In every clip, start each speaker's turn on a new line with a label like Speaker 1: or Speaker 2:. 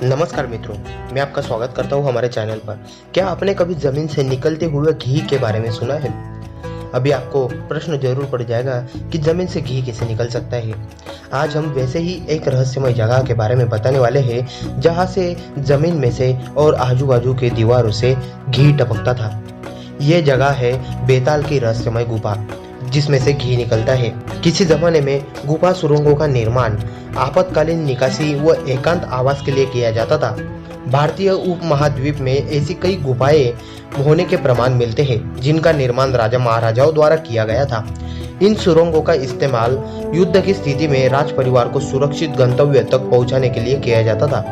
Speaker 1: नमस्कार मित्रों, मैं आपका स्वागत करता हूं हमारे चैनल पर। क्या आपने कभी जमीन से निकलते हुए घी के बारे में सुना है? अभी आपको प्रश्न जरूर पड़ जाएगा कि जमीन से घी कैसे निकल सकता है। आज हम वैसे ही एक रहस्यमय जगह के बारे में बताने वाले हैं जहां से जमीन में से और आजू बाजू के दीवारों से घी टपकता था। ये जगह है बेताल की रहस्यमय गुफा, जिसमें से घी निकलता है। किसी जमाने में गुफा सुरंगों का निर्माण आपातकालीन निकासी व एकांत आवास के लिए किया जाता था। भारतीय उपमहाद्वीप में ऐसी कई गुफाएं होने के प्रमाण मिलते हैं जिनका निर्माण राजा महाराजाओं द्वारा किया गया था। इन सुरंगों का इस्तेमाल युद्ध की स्थिति में राज परिवार को सुरक्षित गंतव्य तक पहुंचाने के लिए किया जाता था,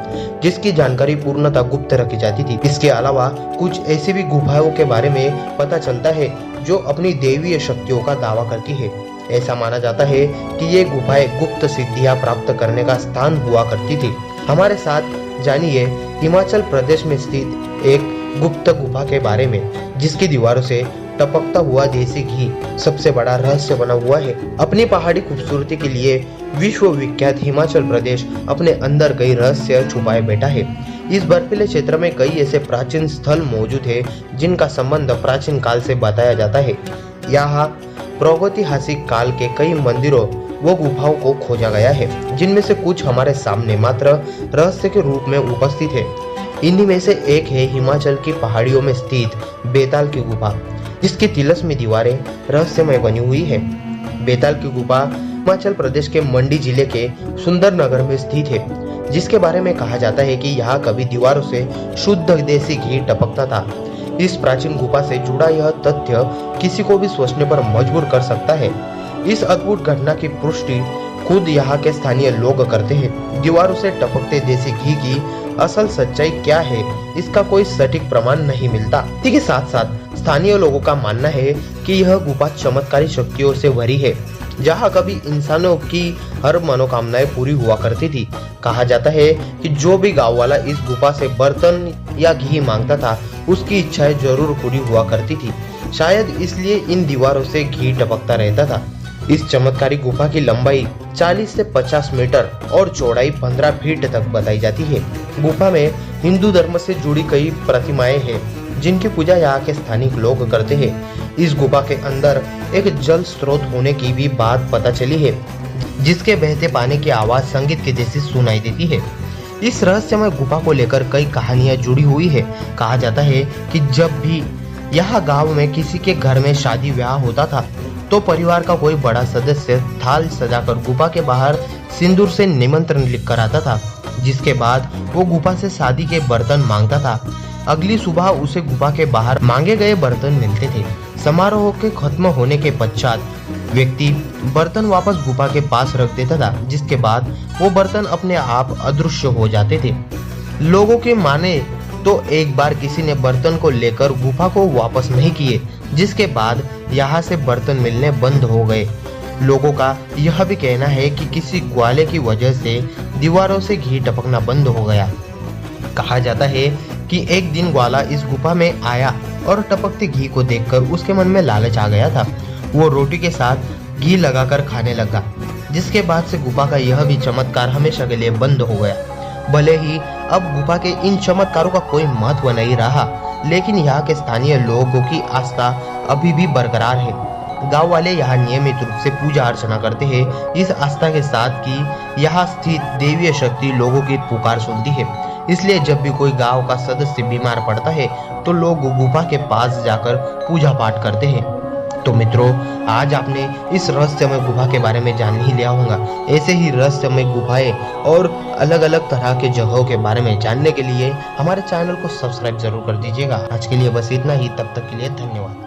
Speaker 1: जिसकी जानकारी पूर्णतः गुप्त रखी जाती थी। इसके अलावा कुछ ऐसी भी गुफाओं के बारे में पता चलता है जो अपनी दैवीय शक्तियों का दावा करती है। ऐसा माना जाता है कि ये गुफाएं गुप्त सिद्धियां प्राप्त करने का स्थान हुआ करती थी। हमारे साथ जानिए हिमाचल प्रदेश में स्थित एक गुप्त गुफा के बारे में, जिसकी दीवारों से टपकता हुआ देसी घी सबसे बड़ा रहस्य बना हुआ है। अपनी पहाड़ी खूबसूरती के लिए विश्व विख्यात हिमाचल प्रदेश अपने अंदर कई रहस्य छुपाए बैठा है। इस बर्फीले क्षेत्र में कई ऐसे प्राचीन स्थल मौजूद है जिनका संबंध प्राचीन काल से बताया जाता है। यहाँ प्रागैतिहासिक काल के कई मंदिरों व गुफाओं को खोजा गया है, जिनमें से कुछ हमारे सामने मात्र रहस्य के रूप में उपस्थित है। इन्हीं में से एक है हिमाचल की पहाड़ियों में स्थित बेताल की गुफा, जिसकी तिलस्मी दीवारें रहस्यमय बनी हुई है। बेताल की गुफा हिमाचल प्रदेश के मंडी जिले के सुंदरनगर में स्थित है, जिसके बारे में कहा जाता है कि यहाँ कभी दीवारों से शुद्ध देसी घी टपकता था। इस प्राचीन गुफा से जुड़ा यह तथ्य किसी को भी सोचने पर मजबूर कर सकता है। इस अद्भुत घटना की पुष्टि खुद यहाँ के स्थानीय लोग करते हैं। दीवारों से टपकते देसी घी की असल सच्चाई क्या है, इसका कोई सटीक प्रमाण नहीं मिलता। इसी के साथ साथ स्थानीय लोगों का मानना है कि यह गुफा चमत्कारी शक्तियों से भरी है, जहाँ कभी इंसानों की हर मनोकामनाएं पूरी हुआ करती थी। कहा जाता है कि जो भी गांव वाला इस गुफा से बर्तन या घी मांगता था, उसकी इच्छाएं जरूर पूरी हुआ करती थी। शायद इसलिए इन दीवारों से घी टपकता रहता था। इस चमत्कारी गुफा की लंबाई 40 से 50 मीटर और चौड़ाई 15 फीट तक बताई जाती है। गुफा में हिंदू धर्म से जुड़ी कई प्रतिमाएं हैं, जिनकी पूजा यहाँ के स्थानिक लोग करते हैं। इस गुफा के अंदर एक जल स्रोत होने की भी बात पता चली है, जिसके बहते पानी की आवाज संगीत के जैसी सुनाई देती है। इस रहस्यमय गुफा को लेकर कई कहानियां जुड़ी हुई है। कहा जाता है कि जब भी यहाँ गांव में किसी के घर में शादी ब्याह होता था, तो परिवार का कोई बड़ा सदस्य थाल सजाकर गुफा के बाहर सिंदूर से निमंत्रण लिख कर आता था, जिसके बाद वो गुफा से शादी के बर्तन मांगता था। अगली सुबह उसे गुफा के बाहर मांगे गए बर्तन मिलते थे। समारोह के खत्म होने के पश्चात व्यक्ति बर्तन वापस गुफा के पास रख देता था, जिसके बाद वो बर्तन अपने आप अदृश्य हो जाते थे। लोगों के माने तो एक बार किसी ने बर्तन को लेकर गुफा को वापस नहीं किए, जिसके बाद यहाँ से बर्तन मिलने बंद हो गए। लोगों का यह भी कहना है कि किसी ग्वाले की वजह से दीवारों से घी टपकना बंद हो गया। कहा जाता है कि एक दिन ग्वाला इस गुफा में आया और टपकते घी को देखकर उसके मन में लालच आ गया था। वो रोटी के साथ घी लगाकर खाने लगा, जिसके बाद से गुफा का यह भी चमत्कार हमेशा के लिए बंद हो गया। भले ही अब गुफा के इन चमत्कारों का कोई महत्व नहीं रहा, लेकिन यहाँ के स्थानीय लोगों की आस्था अभी भी बरकरार है। गांव वाले यहाँ नियमित रूप से पूजा अर्चना करते हैं, इस आस्था के साथ कि यहाँ स्थित देवीय शक्ति लोगों की पुकार सुनती है। इसलिए जब भी कोई गांव का सदस्य बीमार पड़ता है, तो लोग गुफा के पास जाकर पूजा पाठ करते हैं। तो मित्रों, आज आपने इस रहस्यमय गुफा के बारे में जान ही लिया होगा। ऐसे ही रहस्यमय गुफाएं और अलग अलग तरह के जगहों के बारे में जानने के लिए हमारे चैनल को सब्सक्राइब जरूर कर दीजिएगा। आज के लिए बस इतना ही, तब तक के लिए धन्यवाद।